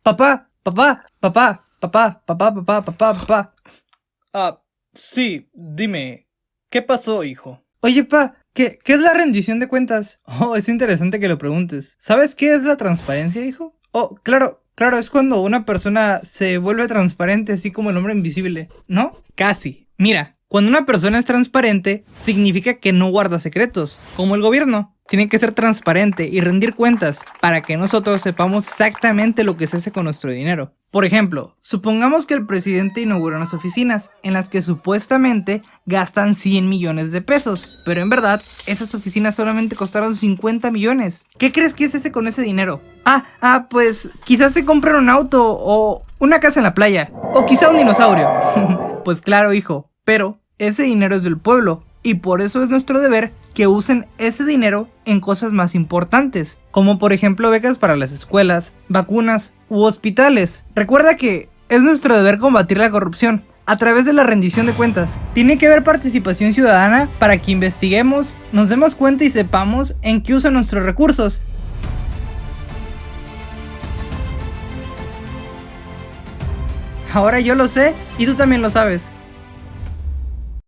Papá, papá, papá, papá, papá, papá, papá, papá. Sí, dime, ¿qué pasó, hijo? Oye, pa, ¿qué es la rendición de cuentas? Oh, es interesante que lo preguntes. ¿Sabes qué es la transparencia, hijo? Oh, claro, es cuando una persona se vuelve transparente, así como el hombre invisible, ¿no? Casi. Mira, cuando una persona es transparente, significa que no guarda secretos, como el gobierno. Tiene que ser transparente y rendir cuentas para que nosotros sepamos exactamente lo que se hace con nuestro dinero. Por ejemplo, supongamos que el presidente inaugura unas oficinas en las que supuestamente gastan 100 millones de pesos, pero en verdad esas oficinas solamente costaron 50 millones. ¿Qué crees que se hace con ese dinero? Pues quizás se compran un auto o una casa en la playa, o quizá un dinosaurio. Pues claro, hijo, pero ese dinero es del pueblo y por eso es nuestro deber que usen ese dinero en cosas más importantes, como por ejemplo becas para las escuelas, vacunas u hospitales. Recuerda que es nuestro deber combatir la corrupción a través de la rendición de cuentas. Tiene que haber participación ciudadana para que investiguemos, nos demos cuenta y sepamos en qué usan nuestros recursos. Ahora yo lo sé y tú también lo sabes.